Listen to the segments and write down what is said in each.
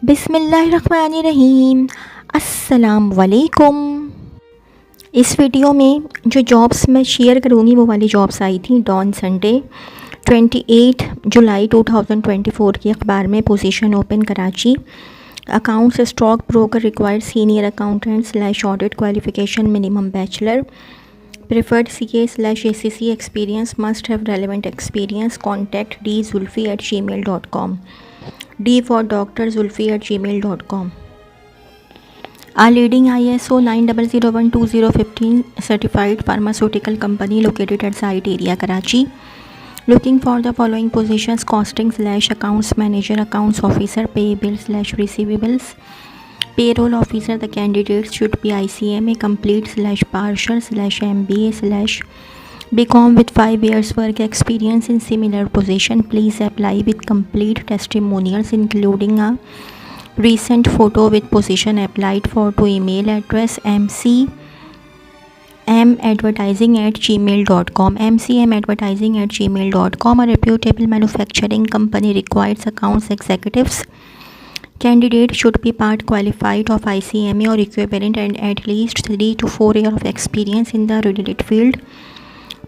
बिस्मिल्लाहिर्रहमानिर्रहीम। अस्सलाम वालेकुम। इस वीडियो में जो जॉब्स मैं शेयर करूँगी वो वाली जॉब्स आई थी डॉन संडे 28 जुलाई 2024 के अखबार में। Position open Karachi, accounts stock broker required senior accountant slash audit qualification minimum bachelor, preferred CA/ACC experience, must have relevant experience. Contact dzulfi@gmail.com. D for Dr. Zulfi@gmail.com. A leading ISO 9001:2015 certified pharmaceutical company located at site area Karachi. Looking for the following positions: costing/accounts manager, accounts officer, payables/receivables, payroll officer. The candidates should be ICMA complete/partial/MBA/BCom with 5 years work experience in similar position. Please apply with complete testimonials including a recent photo with position applied for to email address mcmadvertising@gmail.com. mcmadvertising@gmail.com. A reputable manufacturing company requires accounts executives. Candidate should be part qualified of ICMA or equivalent and at least 3 to 4 years of experience in the related field.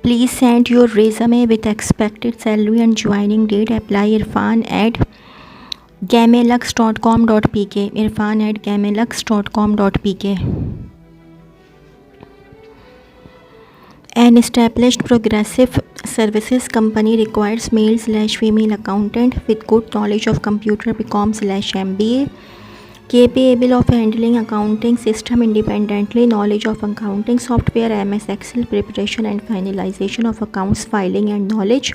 Please send your resume with expected salary and joining date. Apply irfan@gamelux.com.pk. irfan@gamelux.com.pk. An established progressive services company requires male/female accountant with good knowledge of computer BCom/MBA, capable of handling accounting system independently, knowledge of accounting software MS Excel, preparation and finalization of accounts filing and knowledge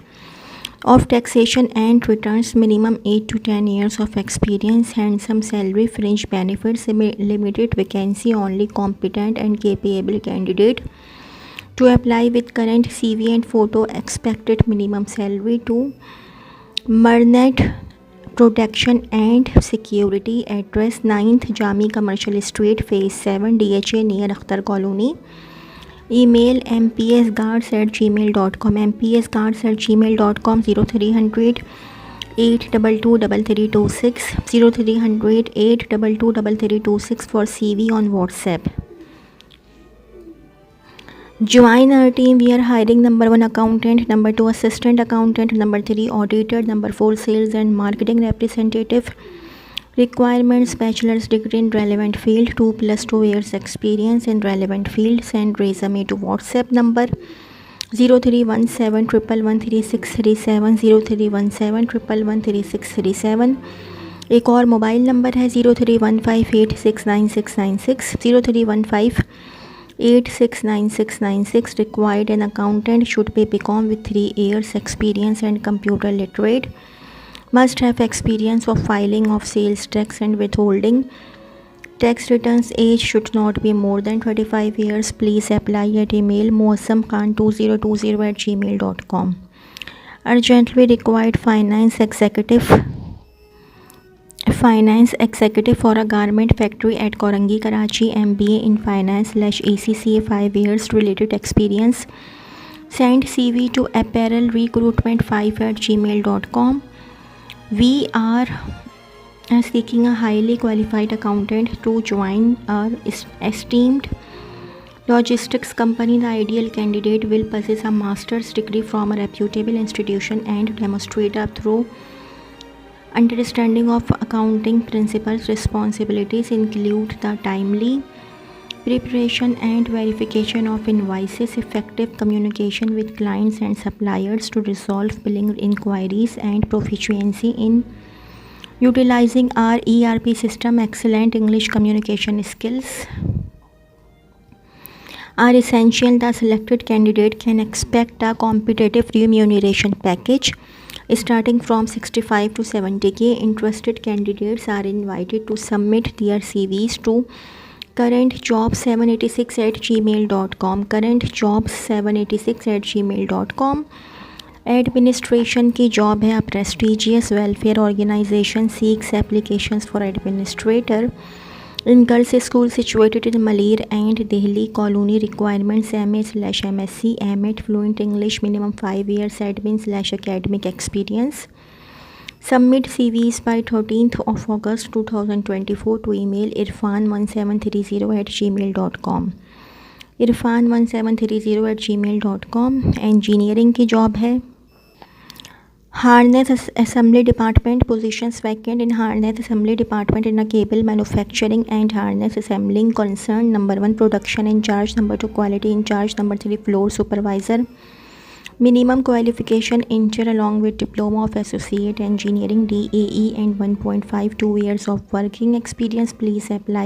of taxation and returns. Minimum 8 to 10 years of experience. Handsome salary, fringe benefits, limited vacancy, only competent and capable candidate to apply with current CV and photo. Expected minimum salary to Marnet Protection and Security. Address 9th Jami Commercial Street, Phase 7, DHA near Akhtar Colony. Email mpsguards@gmail.com. mpsguards@gmail.com. 0300 8223326 0300 8223326 for CV on WhatsApp. Join our team. We are hiring number 1 accountant, number 2 assistant accountant, number 3 auditor, number 4 sales and marketing representative. Requirements: bachelor's degree in relevant field, 2 + 2 years experience in relevant field. Send resume to WhatsApp number 0317 1113637 0317 1113637. एक और mobile number है 0315869696 0315869696. Required an accountant should be BCom with 3 years experience and computer literate. Must have experience of filing of sales tax and withholding tax returns. Age should not be more than 25 years. Please apply at email moassamkhan2020@gmail.com. Urgently required finance executive for a garment factory at Korangi, Karachi. MBA in finance/ACCA 5 years related experience. Send CV to apparelrecruitment5@gmail.com. We are seeking a highly qualified accountant to join our esteemed logistics company. The ideal candidate will possess a master's degree from a reputable institution and demonstrate a thorough understanding of accounting principles. Responsibilities include the timely preparation and verification of invoices, effective communication with clients and suppliers to resolve billing inquiries, and proficiency in utilizing our ERP system. Excellent English communication skills are essential. The selected candidate can expect a competitive remuneration package starting from 65 to 70K. Interested candidates are invited to submit their CVs to currentjob786@gmail.com. currentjob786@gmail.com. Administration की job है. Prestigious welfare organisation seeks applications for administrator in girls school situated in Malir and Delhi colony. Requirements MA/MSc, M.Ed, fluent English, minimum 5 years admin/academic experience. Submit CVs by 13th of August 2024 to email irfan1730@gmail.com. irfan1730@gmail.com। Engineering की job है। Harness assembly department positions vacant in harness assembly department in a cable manufacturing and harness assembling concern. Number 1 production in charge, number 2 quality in charge, number 3 floor supervisor. Minimum qualification inter along with diploma of associate engineering DAE and 1.52 years of working experience. Please apply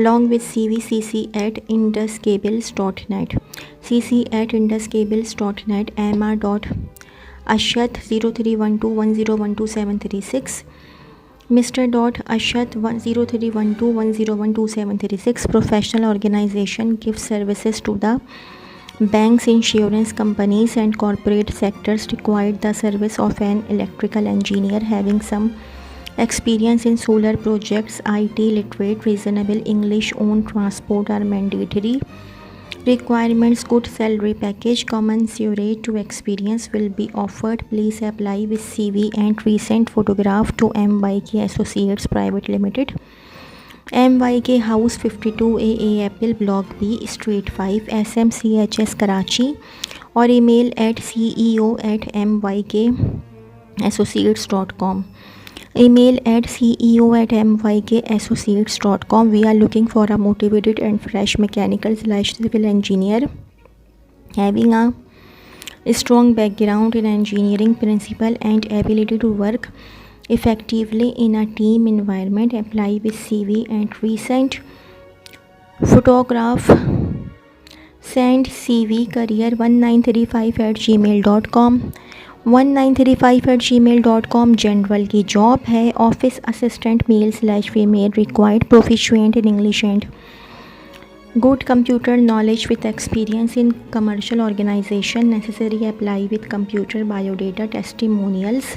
along with CV cc@induscables.net, cc@induscables.net, mr.ashat 031210123736, mr.ashat 031210123736. Professional organization gives services to the banks, insurance companies and corporate sectors. Required the service of an electrical engineer having some experience in solar projects. IT literate, reasonable English, own transport are mandatory. Requirements: good salary package commensurate to experience will be offered. Please apply with CV and recent photograph to MYK Associates Private Limited, MYK House 52A Apple Block B Street 5 SMCHS Karachi, or email at ceo@mykassociates.com, email at ceo@mykassociates.com. We are looking for a motivated and fresh mechanical/civil engineer having a strong background in engineering principle and ability to work effectively in a team environment. Apply with CV and recent photograph. Send CV career1935@gmail.com, 1935@gmail.com। General की job है। Office assistant male female. Required proficient in English and good computer knowledge with experience in commercial organization. Necessary apply with computer biodata testimonials,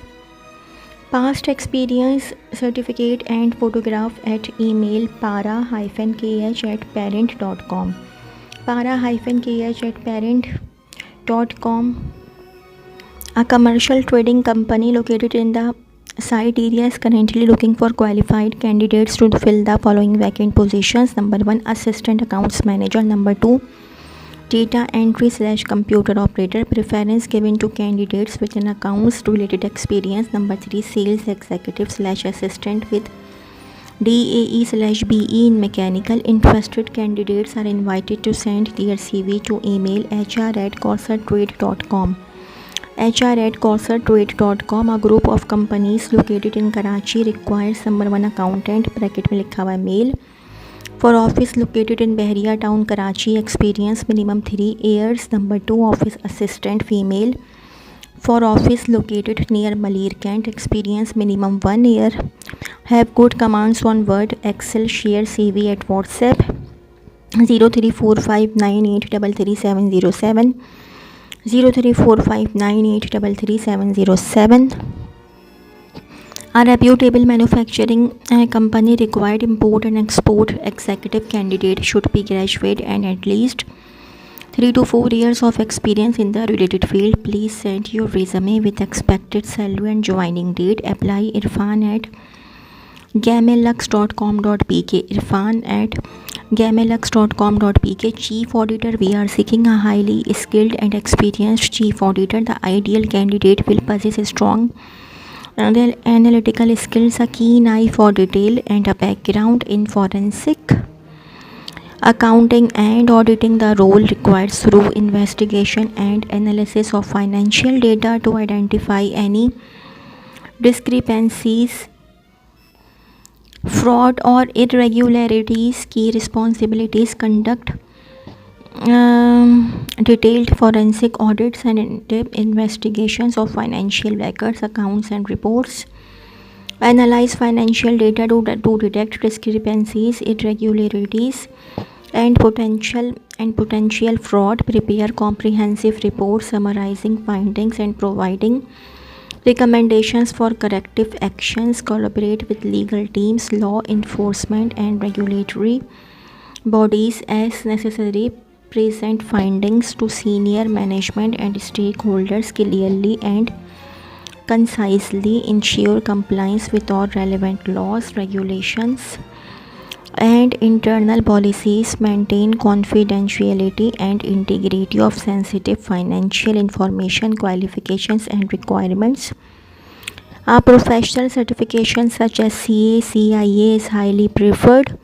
past experience certificate and photograph at email para-kh@parent.com, para-kh@parent.com. A commercial trading company located in the site area is currently looking for qualified candidates to fill the following vacant positions. Number 1 assistant accounts manager, number 2 data entry/computer operator. Preference given to candidates with an accounts related experience. Number 3 sales executive/assistant with DAE/BE in mechanical. Interested candidates are invited to send their CV to email hr@corsairtrade.com, hr@corsairtrade.com. A group of companies located in Karachi requires number 1 accountant (bracket में लिखा हुआ mail) for office located in Bahria Town, Karachi. Experience minimum 3 years. Number 2 office assistant female for office located near Malir Kent. Experience minimum 1 year. Have good commands on Word, Excel. Share CV at WhatsApp 034598333707, 034598333707. A reputable manufacturing company required import and export executive candidate should be graduate and at least 3 to 4 years of experience in the related field. Please send your resume with expected salary and joining date. Apply irfan@gamelux.com.pk, irfan@gamelux.com.pk. Chief auditor: we are seeking a highly skilled and experienced chief auditor. The ideal candidate will possess a strong analytical skills, a keen eye for detail and a background in forensic accounting and auditing. The role requires thorough investigation and analysis of financial data to identify any discrepancies, fraud or irregularities. Key responsibilities: conduct detailed forensic audits and in-depth investigations of financial records, accounts and reports. Analyze financial data to detect discrepancies, irregularities and potential fraud. Prepare comprehensive reports summarizing findings and providing recommendations for corrective actions. Collaborate with legal teams, law enforcement and regulatory bodies as necessary. Present findings to senior management and stakeholders clearly and concisely, ensure compliance with all relevant laws, regulations, and internal policies, maintain confidentiality and integrity of sensitive financial information, qualifications and requirements. A professional certification such as CA, CIA is highly preferred,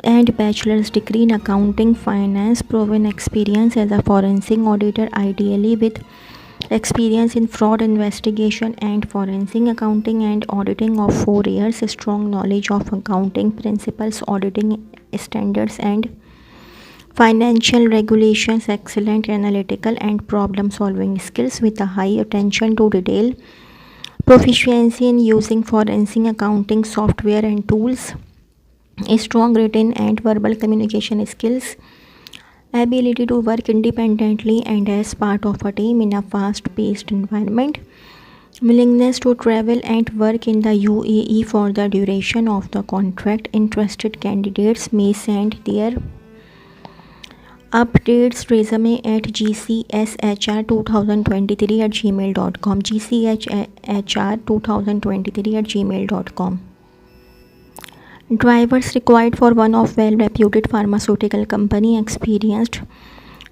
and bachelor's degree in accounting, finance, proven experience as a forensic auditor, ideally with experience in fraud investigation and forensic accounting and auditing of 4 years, strong knowledge of accounting principles, auditing standards and financial regulations, excellent analytical and problem solving skills with a high attention to detail, proficiency in using forensic accounting software and tools, strong written and verbal communication skills, ability to work independently and as part of a team in a fast-paced environment, willingness to travel and work in the UAE for the duration of the contract. Interested candidates may send their updates resume at gcshr2023@gmail.com, gchr2023@gmail.com. Drivers required for one of well-reputed pharmaceutical company. Experienced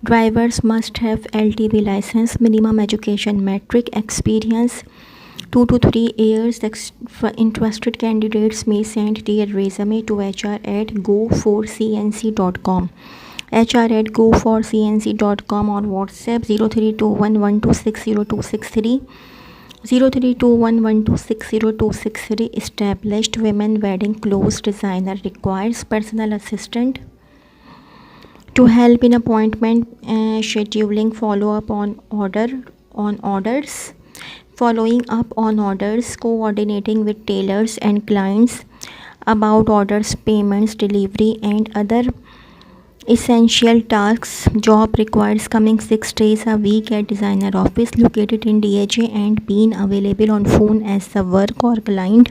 drivers must have LTV license, minimum education metric, experience 2 to 3 years. Interested candidates may send their resume to hr@go4cnc.com, hr@go4cnc.com, on WhatsApp 0321126063, 0321126063. Established women wedding clothes designer requires personal assistant to help in appointment scheduling, following up on orders, coordinating with tailors and clients about orders, payments, delivery and other essential tasks. Job requires coming 6 days a week at designer office located in DHA and being available on phone as the work or client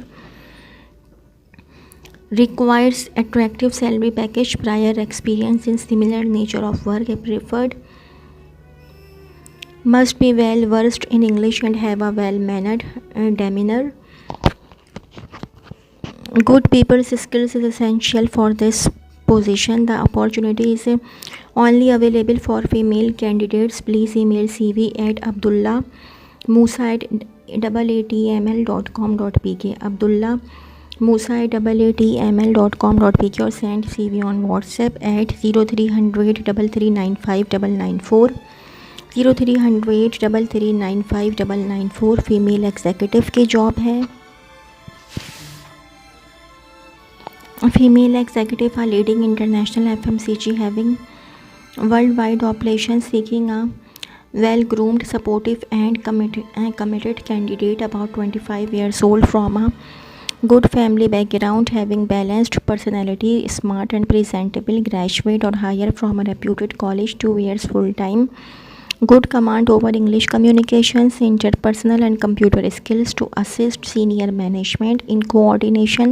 requires. Attractive salary package. Prior experience in similar nature of work preferred. Must be well versed in English and have a well mannered demeanor. Good people's skills is essential for this position. The opportunity is only available for female candidates. Please email CV at abdullahmusa@atml.com.pk, abdullahmusa@atml.com.pk, or send CV on WhatsApp at 0300 3395994, 0300 3395994. Female executive की job है. Female executive are leading international FMCG having worldwide operations, seeking a well-groomed, supportive and committed candidate about 25 years old from a good family background, having balanced personality, smart and presentable, graduate or higher from a reputed college, 2 years full-time, good command over English communications, interpersonal and computer skills to assist senior management in coordination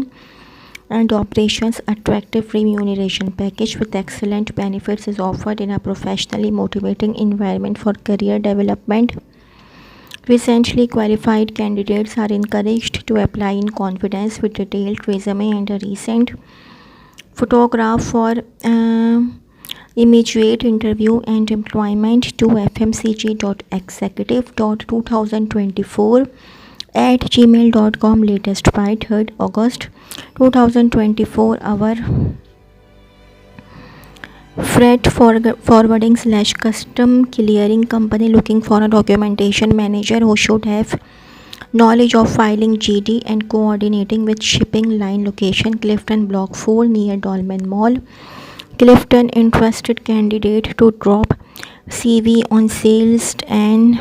and operations. Attractive remuneration package with excellent benefits is offered in a professionally motivating environment for career development. Recently qualified candidates are encouraged to apply in confidence with detailed resume and a recent photograph for immediate interview and employment to fmcg.executive.2024@gmail.com. latest by 3rd August 2024. Our freight forwarding / custom clearing company looking for a documentation manager who should have knowledge of filing GD and coordinating with shipping line. Location Clifton Block 4 near Dolmen Mall, Clifton. Interested candidate to drop CV on sales and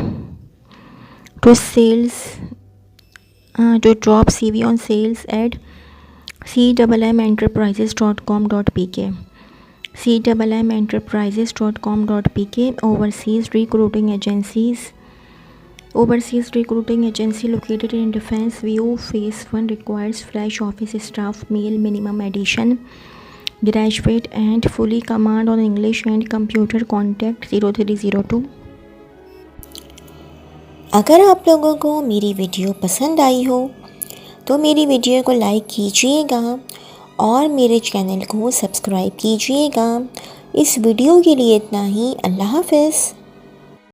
to drop CV on sales at cmmenterprises.com.pk, cmmenterprises.com.pk. Overseas recruiting agency located in Defense View. Phase 1 requires fresh office staff, male, minimum addition, graduate and fully command on English and computer. Contact 0302 अगर आप लोगों को मेरी video पसंद आई हो तो मेरी video को लाइक कीजिएगा और मेरे चैनल को सब्सक्राइब कीजिएगा। इस वीडियो के लिए इतना ही। अल्लाह हाफ़िज़।